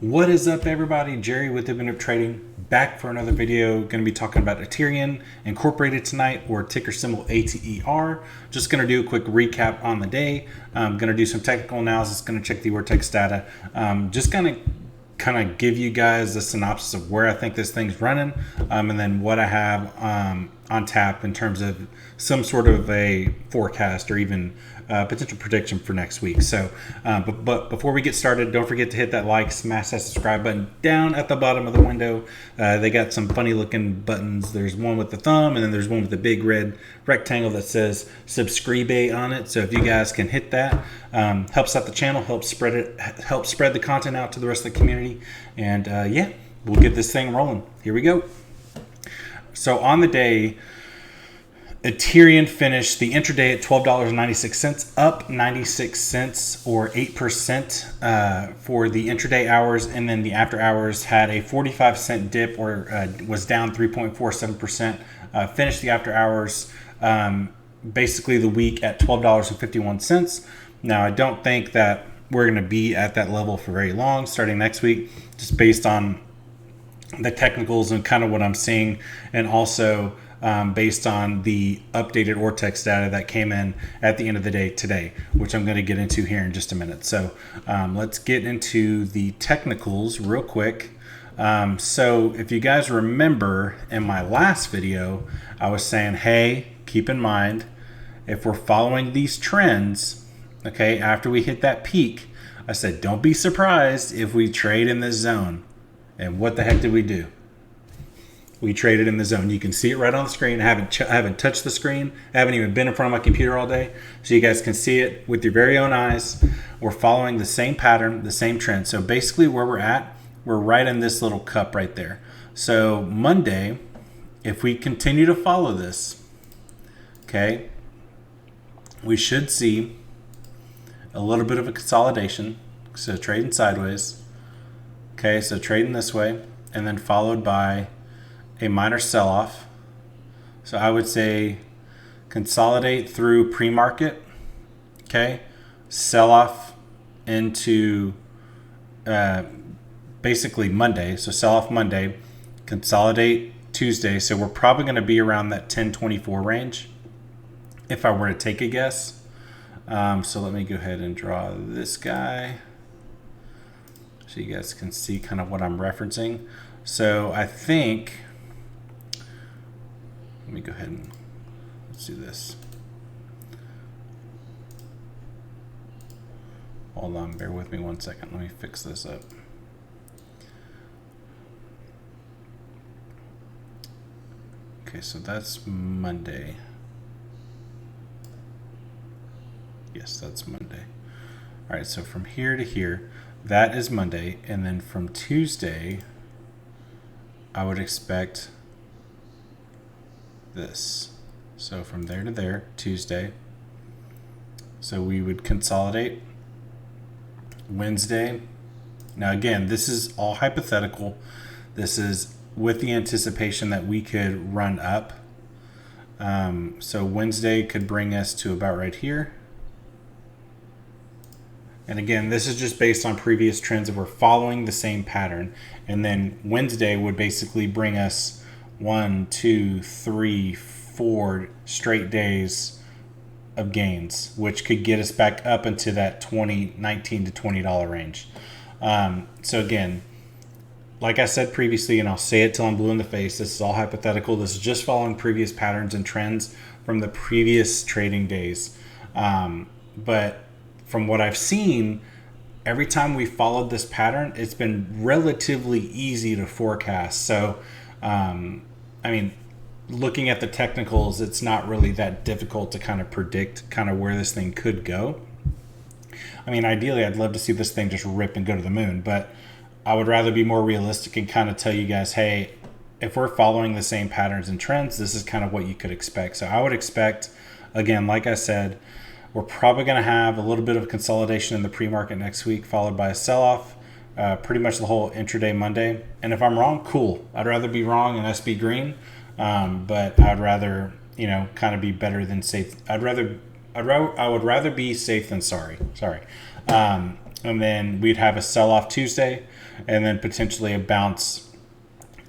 What is up, everybody? Jerry with Ibn Trading, back for another video. Going to be talking about Ater Incorporated tonight, or ticker symbol ATER. Just going to do a quick recap on the day. I'm going to do some technical analysis, going to check the Ortex data. Just going to kind of give you guys a synopsis of where I think this thing's running, and then what I have on tap in terms of some sort of a forecast or even potential prediction for next week. So, but before we get started, don't forget to hit that like, smash that subscribe button down at the bottom of the window. They got some funny looking buttons. There's one with the thumb, and then there's one with the big red rectangle that says subscribe on it. So if you guys can hit that, helps out the channel, helps spread the content out to the rest of the community. And yeah, we'll get this thing rolling. Here we go. So on the day, Ater finished the intraday at $12.96, up 96 cents or 8% for the intraday hours, and then the after hours had a 45-cent dip, or was down 3.47%. Finished the after hours basically the week at $12.51. Now, I don't think that we're going to be at that level for very long starting next week, just based on the technicals and kind of what I'm seeing, and also based on the updated Ortex data that came in at the end of the day today, which I'm going to get into here in just a minute. So let's get into the technicals real quick. So if you guys remember in my last video, I was saying, hey, keep in mind, if we're following these trends, okay, after we hit that peak, I said, don't be surprised if we trade in this zone. And what the heck did we do? We traded in the zone. You can see it right on the screen. I haven't touched the screen. I haven't even been in front of my computer all day. So you guys can see it with your very own eyes. We're following the same pattern, the same trend. So basically where we're at, we're right in this little cup right there. So Monday, if we continue to follow this, okay, we should see a little bit of a consolidation. So trading sideways. Okay, so trading this way, and then followed by a minor sell-off. So I would say consolidate through pre-market, okay, sell-off into basically Monday. So sell-off Monday, consolidate Tuesday. So we're probably going to be around that 1024 range if I were to take a guess. So let me go ahead and draw this guy so you guys can see kind of what I'm referencing. So I think, let me go ahead and let's do this. Hold on, bear with me one second. Let me fix this up. Okay, so that's Monday. Yes, that's Monday. All right, so from here to here, that is Monday. And then from Tuesday, I would expect this. So from there to there, Tuesday. So we would consolidate Wednesday. Now again, this is all hypothetical. This is with the anticipation that we could run up. So Wednesday could bring us to about right here. And again, this is just based on previous trends that we're following the same pattern. And then Wednesday would basically bring us 1, 2, 3, 4 straight days of gains, which could get us back up into that $19 to $20 range. So again, like I said previously, and I'll say it till I'm blue in the face, this is all hypothetical. This is just following previous patterns and trends from the previous trading days. But from what I've seen, every time we followed this pattern, it's been relatively easy to forecast. So, I mean, looking at the technicals, it's not really that difficult to kind of predict kind of where this thing could go. I mean, ideally, I'd love to see this thing just rip and go to the moon, but I would rather be more realistic and kind of tell you guys, hey, if we're following the same patterns and trends, this is kind of what you could expect. So I would expect, again, like I said, we're probably going to have a little bit of consolidation in the pre-market next week, followed by a sell-off, pretty much the whole intraday Monday. And if I'm wrong, cool. I'd rather be wrong and us be green, but I'd rather, you know, kind of be better than safe. I would rather be safe than sorry. and then we'd have a sell-off Tuesday, and then potentially a bounce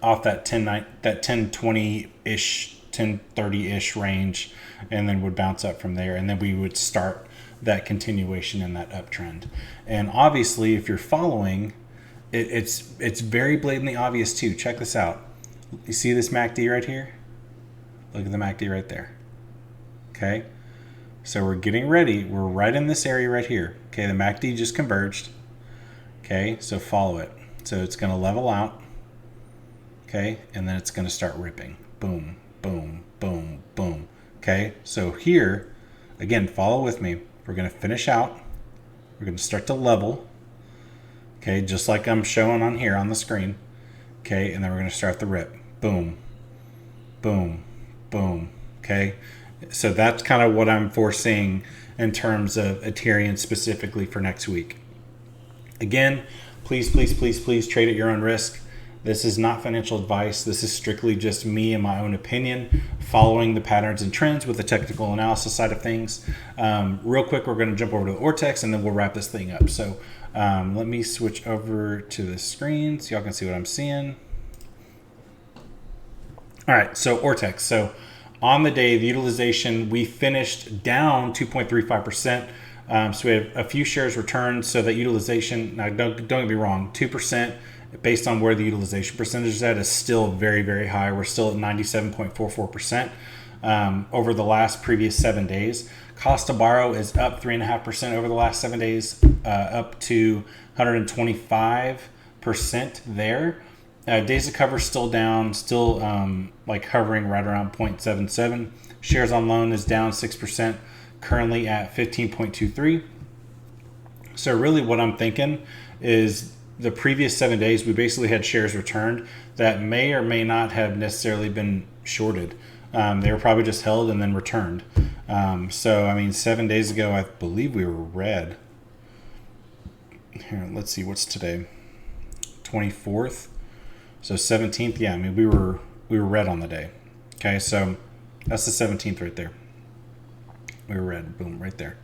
off that 1020-ish, 1030-ish range, and then would bounce up from there, and then we would start that continuation in that uptrend. And obviously, if you're following, it's very blatantly obvious too. Check this out. You see this MACD right here? Look at the MACD right there. Okay, so we're getting ready. We're right in this area right here. Okay, the MACD just converged. Okay, so follow it. So it's going to level out. Okay, and then it's going to start ripping. Boom, boom, boom, boom. Okay, so here, again, follow with me. We're going to finish out. We're going to start to level. Okay, just like I'm showing on here on the screen. Okay, and then we're going to start the rip. Boom, boom, boom. Okay, so that's kind of what I'm foreseeing in terms of Ethereum specifically for next week. Again, please, please, please, please trade at your own risk. This is not financial advice. This is strictly just me and my own opinion, following the patterns and trends with the technical analysis side of things. Real quick, we're going to jump over to the Ortex, and then we'll wrap this thing up. So let me switch over to the screen so y'all can see what I'm seeing. All right, so Ortex. So on the day, the utilization, we finished down 2.35%. So we have a few shares returned, so that utilization, now don't get me wrong, 2% based on where the utilization percentage is at is still very, very high. We're still at 97.44% over the last previous 7 days. Cost to borrow is up 3.5% over the last 7 days, up to 125% there. Days of cover still down, still like hovering right around 0.77. Shares on loan is down 6%, currently at 15.23. So really what I'm thinking is the previous 7 days, we basically had shares returned that may or may not have necessarily been shorted. They were probably just held and then returned. So, I mean, 7 days ago, I believe we were red. Here, let's see, what's today? 24th. So 17th, yeah, I mean, we were red on the day. Okay, so that's the 17th right there. We were red, boom, right there.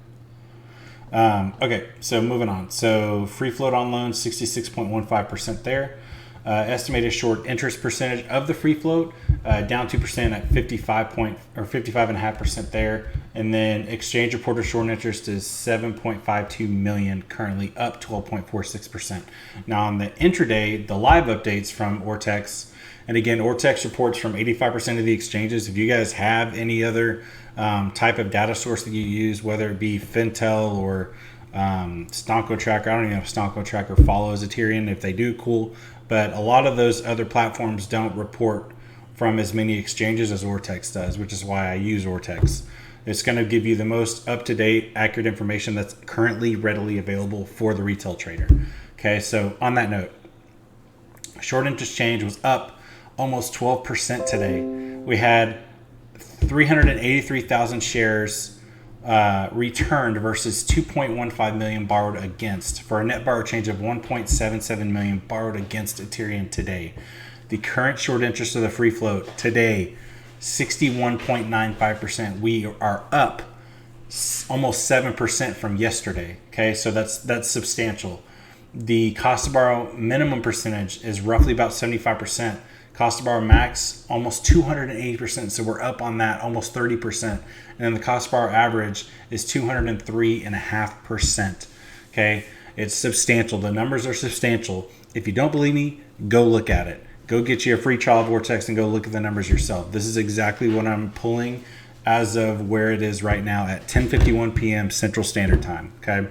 Okay, so moving on. So free float on loans, 66.15% there. Estimated short interest percentage of the free float, down 2% at 55.5% there. And then exchange reported short interest is 7.52 million, currently up 12.46%. Now on the intraday, the live updates from Ortex, and again, Ortex reports from 85% of the exchanges. If you guys have any other type of data source that you use, whether it be Fintel or Stonko Tracker, I don't even know if Stonko Tracker follows Ethereum. If they do, cool. But a lot of those other platforms don't report from as many exchanges as Ortex does, which is why I use Ortex. It's going to give you the most up-to-date, accurate information that's currently readily available for the retail trader. Okay, so on that note, short interest change was up almost 12% today. We had 383,000 shares returned versus 2.15 million borrowed against, for a net borrow change of 1.77 million borrowed against Ethereum today. The current short interest of the free float today, 61.95%. We are up almost 7% from yesterday. Okay, so that's substantial. The cost to borrow minimum percentage is roughly about 75%. Cost to borrow max, almost 280%. So we're up on that, almost 30%. And then the cost to borrow average is 203.5%. Okay, it's substantial. The numbers are substantial. If you don't believe me, go look at it. Go get you a free trial of Ortex and go look at the numbers yourself. This is exactly what I'm pulling as of where it is right now at 10:51 p.m. Central Standard Time. Okay.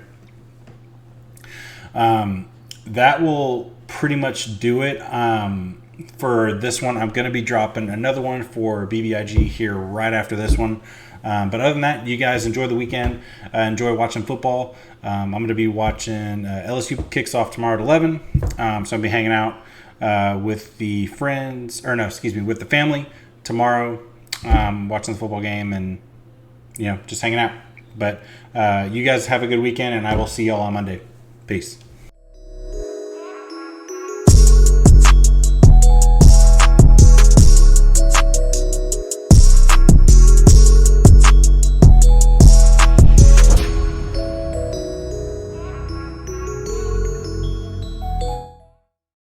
That will pretty much do it. For this one, I'm going to be dropping another one for BBIG here right after this one. But other than that, you guys enjoy the weekend. Enjoy watching football. I'm going to be watching LSU kicks off tomorrow at 11. So I'll be hanging out with the friends, or no, excuse me, with the family tomorrow, watching the football game and, you know, just hanging out. But you guys have a good weekend, and I will see y'all on Monday. Peace.